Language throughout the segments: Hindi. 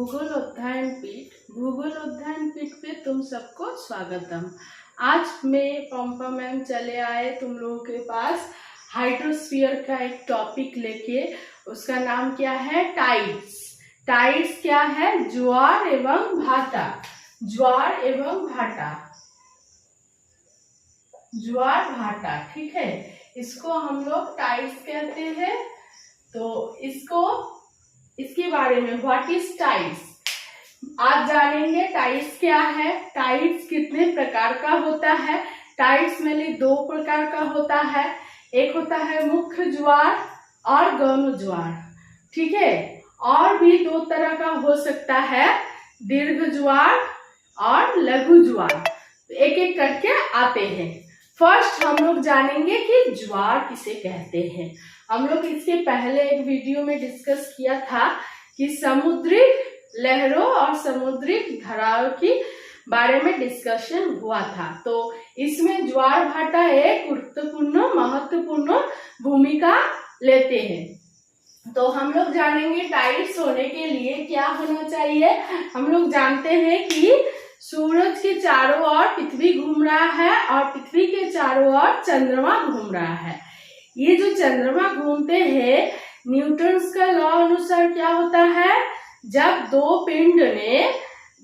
भूगोल अध्ययन पीठ पे तुम सबको स्वागतम। आज मैं पंपा मैम चले आए तुम लोगों के पास हाइड्रोस्फीयर का एक टॉपिक लेके। उसका नाम क्या है? टाइड्स। टाइड्स क्या है? ज्वार एवं भाटा। ज्वार एवं भाटा, ज्वार भाटा, ठीक है। इसको हम लोग टाइड्स कहते हैं। तो इसके बारे में व्हाट इज टाइड्स आज जानेंगे। टाइड्स क्या है, टाइड्स कितने प्रकार का होता है। टाइड्स में दो प्रकार का होता है, एक होता है मुख्य ज्वार और गौण ज्वार, ठीक है। और भी दो तरह का हो सकता है, दीर्घ ज्वार और लघु ज्वार। एक एक करके आते हैं। फर्स्ट हम लोग जानेंगे कि ज्वार किसे कहते हैं। हम लोग इसके पहले एक वीडियो में डिस्कस किया था कि समुद्री लहरों और समुद्री धाराओं के बारे में डिस्कशन हुआ था। तो इसमें ज्वार भाटा एक गुरुत्वपूर्ण महत्वपूर्ण भूमिका लेते हैं। तो हम लोग जानेंगे टाइड्स होने के लिए क्या होना चाहिए। हम लोग जानते हैं कि सूरज के चारों ओर पृथ्वी घूम रहा है और पृथ्वी के चारों ओर चंद्रमा घूम रहा है। ये जो चंद्रमा घूमते हैं, न्यूटन्स का लॉ अनुसार क्या होता है, जब दो पिंड ने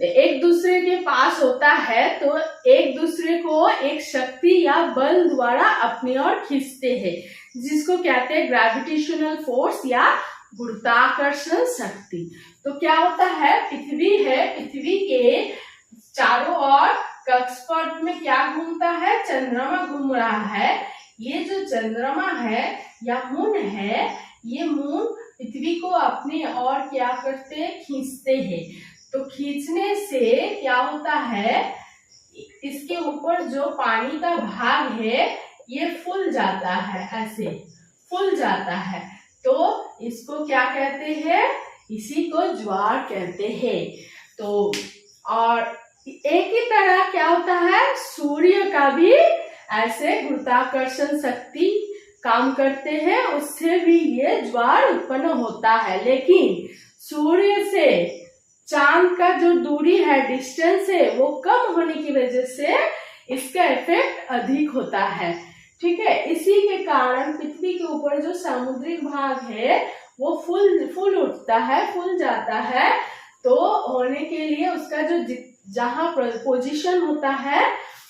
एक दूसरे के पास होता है तो एक दूसरे को एक शक्ति या बल द्वारा अपनी ओर खींचते हैं, जिसको कहते हैं ग्रेविटेशनल फोर्स या गुरुत्वाकर्षण शक्ति। तो क्या होता है, पृथ्वी है, पृथ्वी के चारों ओर कक्षपथ में क्या घूमता है, चंद्रमा घूम रहा है। ये जो चंद्रमा है या मून है, ये मून पृथ्वी को अपनी ओर क्या करते हैं, खींचते हैं। तो खींचने से क्या होता है, इसके ऊपर जो पानी का भाग है ये फूल जाता है, ऐसे फूल जाता है। तो इसको क्या कहते हैं, इसी को ज्वार कहते हैं। तो और एक ही तरह क्या होता है, सूर्य का भी ऐसे गुरुत्वाकर्षण शक्ति काम करते हैं, उससे भी ये ज्वार उत्पन्न होता है। लेकिन सूर्य से चांद का जो दूरी है, डिस्टेंस है, वो कम होने की वजह से इसका इफेक्ट अधिक होता है, ठीक है। इसी के कारण पृथ्वी के ऊपर जो समुद्री भाग है वो फूल उठता है, फूल जाता है। तो होने के लिए उसका जो जहाँ पोजीशन होता है,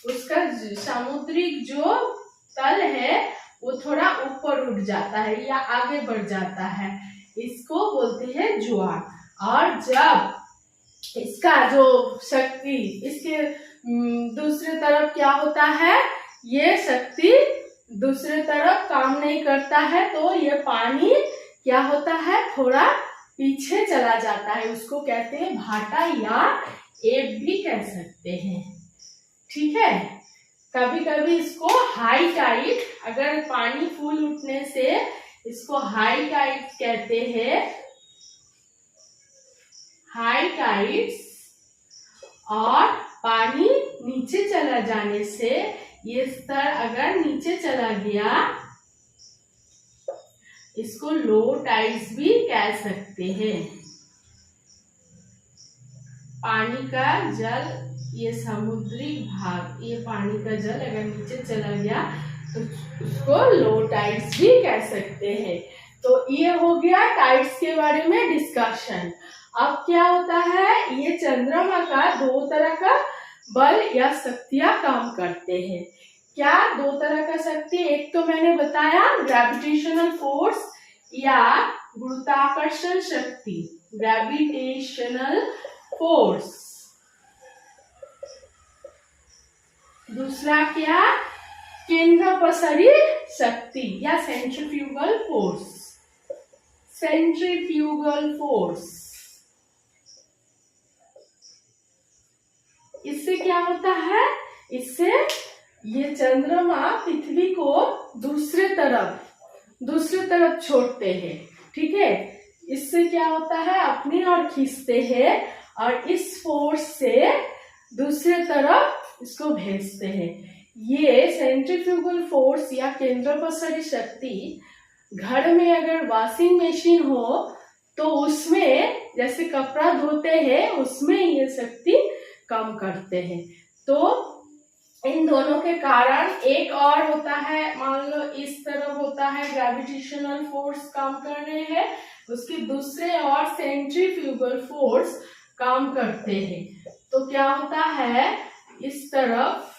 उसका सामुद्रिक जो तल है वो थोड़ा ऊपर उठ जाता है या आगे बढ़ जाता है, इसको बोलते हैं ज्वार। और जब इसका जो शक्ति इसके दूसरे तरफ क्या होता है, ये शक्ति दूसरे तरफ काम नहीं करता है, तो ये पानी क्या होता है, थोड़ा पीछे चला जाता है। उसको कहते हैं भाटा या एब भी कह सकते हैं, ठीक है। कभी कभी इसको हाई टाइड, अगर पानी फूल उठने से इसको हाई टाइड कहते हैं, हाई टाइड्स। और पानी नीचे चला जाने से ये स्तर अगर नीचे चला गया, इसको लो टाइड्स भी कह सकते हैं। पानी का जल, ये समुद्री भाग, ये पानी का जल अगर नीचे चला गया तो उसको लो टाइड्स भी कह सकते हैं। तो ये हो गया टाइड्स के बारे में डिस्कशन। अब क्या होता है, ये चंद्रमा का दो तरह का बल या शक्तियां काम करते हैं। क्या दो तरह का शक्ति, एक तो मैंने बताया ग्रेविटेशनल फोर्स या गुरुत्वाकर्षण शक्ति, ग्रेविटेशनल फोर्स। दूसरा क्या, केंद्रपसरी शक्ति या सेंट्रीफ्यूगल फोर्स, सेंट्रीफ्यूगल फोर्स। इससे क्या होता है, इससे ये चंद्रमा पृथ्वी को दूसरे तरफ छोड़ते हैं, ठीक है। इससे क्या होता है, अपनी ओर खींचते हैं और इस फोर्स से दूसरे तरफ इसको भेजते हैं। ये सेंट्रीफ्यूगल फोर्स या केंद्रपसरी शक्ति, घर में अगर वॉशिंग मशीन हो तो उसमें जैसे कपड़ा धोते हैं उसमें ये शक्ति कम करते हैं। तो इन दोनों के कारण एक और होता है, मान लो इस तरफ होता है ग्रेविटेशनल फोर्स काम कर रहे हैं, उसके दूसरे और सेंट्रीफ्यूगल फोर्स काम करते हैं। तो क्या होता है, इस तरफ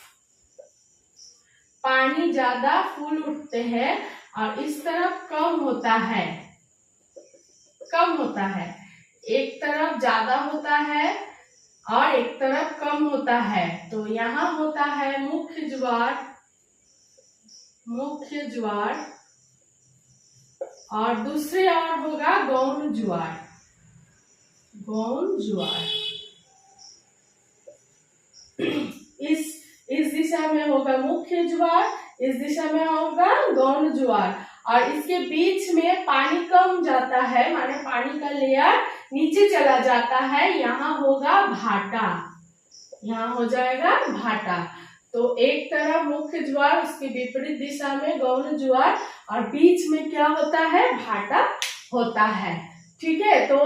पानी ज्यादा फूल उठते हैं और इस तरफ कम होता है, कम होता है। एक तरफ ज्यादा होता है और एक तरफ कम होता है। तो यहाँ होता है मुख्य ज्वार, मुख्य ज्वार, और दूसरे और होगा गौण ज्वार, गौण ज्वार। इस दिशा में होगा मुख्य ज्वार, इस दिशा में होगा गौण ज्वार, और इसके बीच में पानी कम जाता है, माने पानी का लेयर नीचे चला जाता है, यहाँ होगा भाटा, यहाँ हो जाएगा भाटा। तो एक तरफ मुख्य ज्वार, उसके विपरीत दिशा में गौण ज्वार, और बीच में क्या होता है, भाटा होता है। ठीक है, तो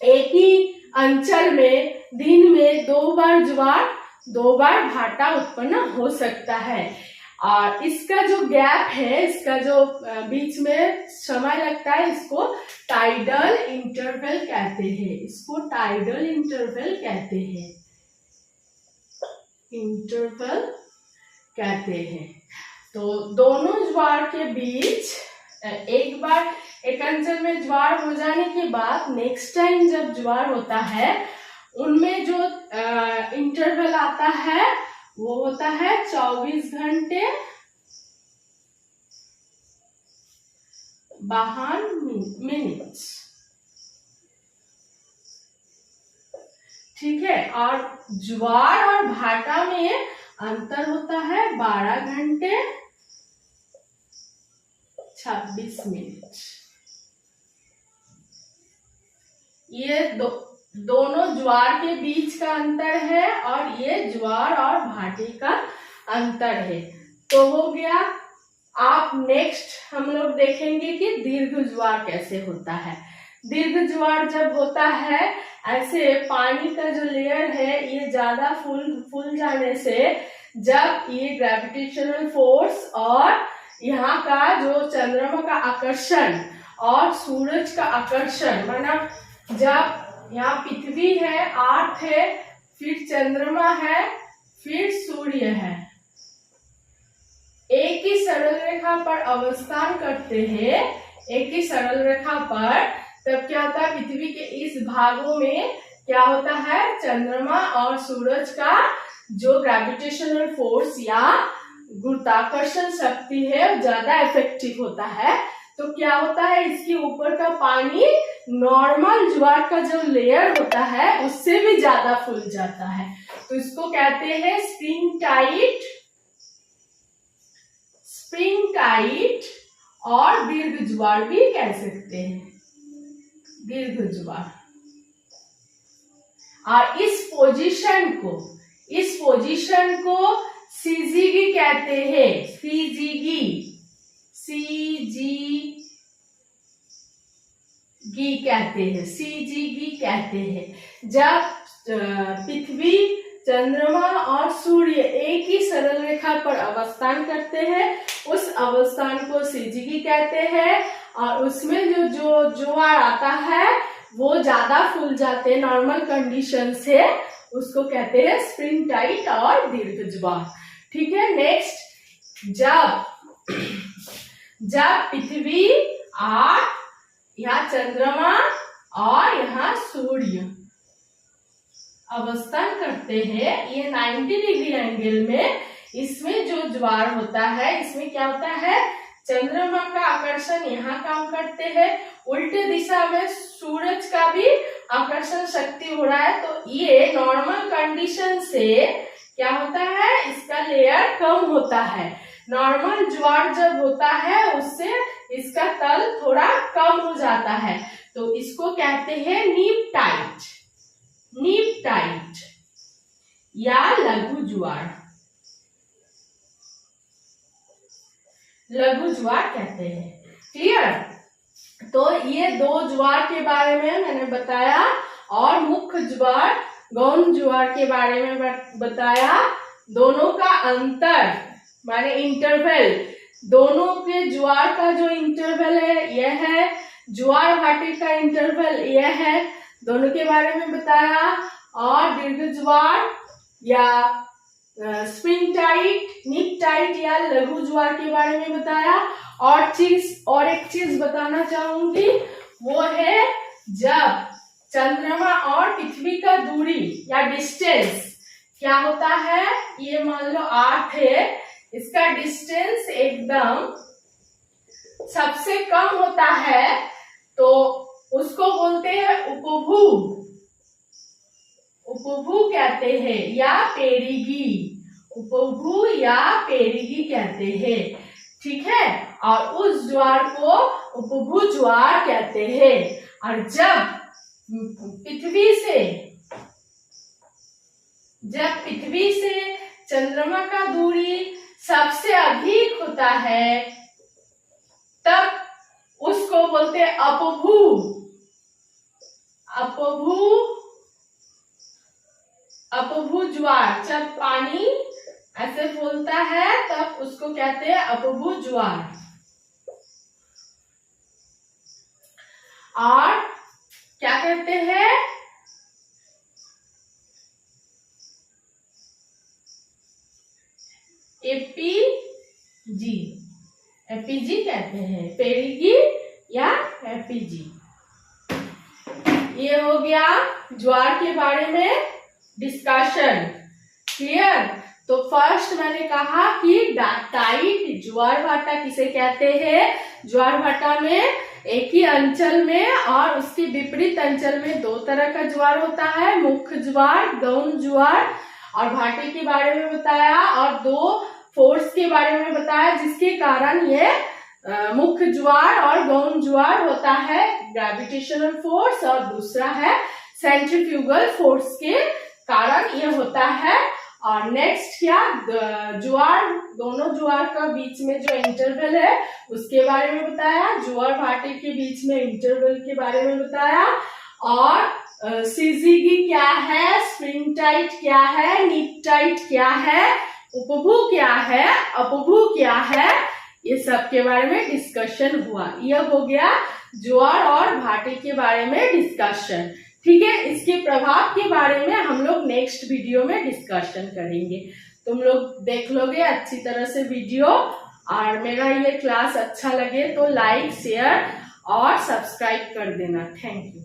एक ही अंचल में दिन में 2 बार ज्वार 2 बार भाटा उत्पन्न हो सकता है। और इसका जो गैप है, इसका जो बीच में समय लगता है, इसको टाइडल इंटरवल कहते हैं, इसको टाइडल इंटरवल कहते हैं, इंटरवल कहते हैं। तो दोनों ज्वार के बीच एक बार एक अंचल में ज्वार हो जाने के बाद नेक्स्ट टाइम जब ज्वार होता है, उनमें जो इंटरवल आता है वो होता है 24 घंटे 52 मिनट। ठीक है, और ज्वार और भाटा में अंतर होता है 12 घंटे 26 मिनट। ये दोनों ज्वार के बीच का अंतर है और ये ज्वार और भाटे का अंतर है। तो हो गया। आप नेक्स्ट हम लोग देखेंगे कि दीर्घ ज्वार कैसे होता है। दीर्घ ज्वार जब होता है, ऐसे पानी का जो लेयर है ये ज्यादा फूल जाने से, जब ये ग्रेविटेशनल फोर्स और यहाँ का जो चंद्रमा का आकर्षण और सूरज का आकर्षण, माना जब यहाँ पृथ्वी है, अर्थ है, फिर चंद्रमा है, फिर सूर्य है, एक ही सरल रेखा पर अवस्थान करते हैं, एक ही सरल रेखा पर, तब क्या होता है, पृथ्वी के इस भागों में क्या होता है, चंद्रमा और सूरज का जो ग्रेविटेशनल फोर्स या गुरुत्वाकर्षण शक्ति है ज्यादा इफेक्टिव होता है। तो क्या होता है, इसके ऊपर का पानी नॉर्मल ज्वार का जो लेयर होता है उससे भी ज्यादा फूल जाता है। तो इसको कहते हैं स्प्रिंग टाइट, स्प्रिंग टाइट, और दीर्घ ज्वार भी कह सकते हैं, दीर्घ ज्वार। और इस पोजीशन को सीजीगी कहते हैं, सीजीगी कहते हैं, सीजीगी कहते हैं। जब पृथ्वी, चंद्रमा और सूर्य एक ही सरल रेखा पर अवस्थान करते हैं, उस अवस्थान को सीजीगी कहते हैं, और उसमें जो ज्वार आता है वो ज्यादा फूल जाते हैं नॉर्मल कंडीशन से, उसको कहते हैं स्प्रिंग टाइट और दीर्घ ज्वार। ठीक है, नेक्स्ट, जब पृथ्वी, अर्थ, यहाँ चंद्रमा और यहाँ सूर्य अवस्थान करते हैं, ये 90 डिग्री एंगल में, इसमें जो ज्वार होता है, इसमें क्या होता है, चंद्रमा का आकर्षण यहाँ काम करते हैं, उल्टे दिशा में सूरज का भी आकर्षण शक्ति हो रहा है। तो ये नॉर्मल कंडीशन से क्या होता है, इसका लेयर कम होता है। नॉर्मल ज्वार जब होता है उससे इसका तल थोड़ा कम हो जाता है, तो इसको कहते हैं नीप टाइट, नीप टाइट या लघु ज्वार, लघु ज्वार कहते हैं। क्लियर? तो ये दो ज्वार के बारे में मैंने बताया और मुख्य ज्वार गौण ज्वार के बारे में बताया। दोनों का अंतर माने इंटरवल, दोनों के ज्वार का जो इंटरवल है यह है, ज्वार भाटे का इंटरवल यह है, दोनों के बारे में बताया। और दीर्घ ज्वार या स्प्रिंग टाइट, निप टाइट या लघु ज्वार के बारे में बताया। और एक चीज बताना चाहूंगी, वो है जब चंद्रमा और पृथ्वी का दूरी या डिस्टेंस क्या होता है, ये मान लो 8 है, इसका डिस्टेंस एकदम सबसे कम होता है तो उसको बोलते हैं उपभू, उपभू कहते हैं या पेरिगी, उपभू या पेरिगी कहते हैं, ठीक है। और उस ज्वार को उपभू ज्वार कहते हैं। और जब पृथ्वी से चंद्रमा का दूरी सबसे अधिक होता है तब उसको बोलते हैं अपभू, अपभू ज्वार। जब पानी ऐसे फूलता है तब उसको कहते हैं अपभू ज्वार। और क्या कहते हैं, एपीजी कहते हैं, पेरिगी या एपीजी। ये हो गया ज्वार के बारे में डिस्कशन, क्लियर। तो फर्स्ट मैंने कहा कि टाइट ज्वार भाटा किसे कहते हैं। ज्वार भाटा में एक ही अंचल में और उसके विपरीत अंचल में दो तरह का ज्वार होता है, मुख्य ज्वार, गौण ज्वार। और भाटे के बारे में बताया और दो फोर्स के बारे में बताया जिसके कारण ये मुख्य ज्वार और गौण ज्वार होता है, ग्रेविटेशनल फोर्स, और दूसरा है सेंट्रीफ्यूगल फोर्स के कारण ये होता है। और नेक्स्ट क्या, ज्वार, दोनों ज्वार का बीच में जो इंटरवल है उसके बारे में बताया, ज्वार भाटे के बीच में इंटरवल के बारे में बताया। और सीजीगी क्या है, स्प्रिंग टाइट क्या है, निप टाइट क्या है, उपभू क्या है, अपभू क्या है, ये सब के बारे में डिस्कशन हुआ। यह हो गया ज्वार और भाटे के बारे में डिस्कशन, ठीक है। इसके प्रभाव के बारे में हम लोग नेक्स्ट वीडियो में डिस्कशन करेंगे। तुम लोग देख लोगे अच्छी तरह से वीडियो। और मेरा ये क्लास अच्छा लगे तो लाइक, शेयर और सब्सक्राइब कर देना। Thank you.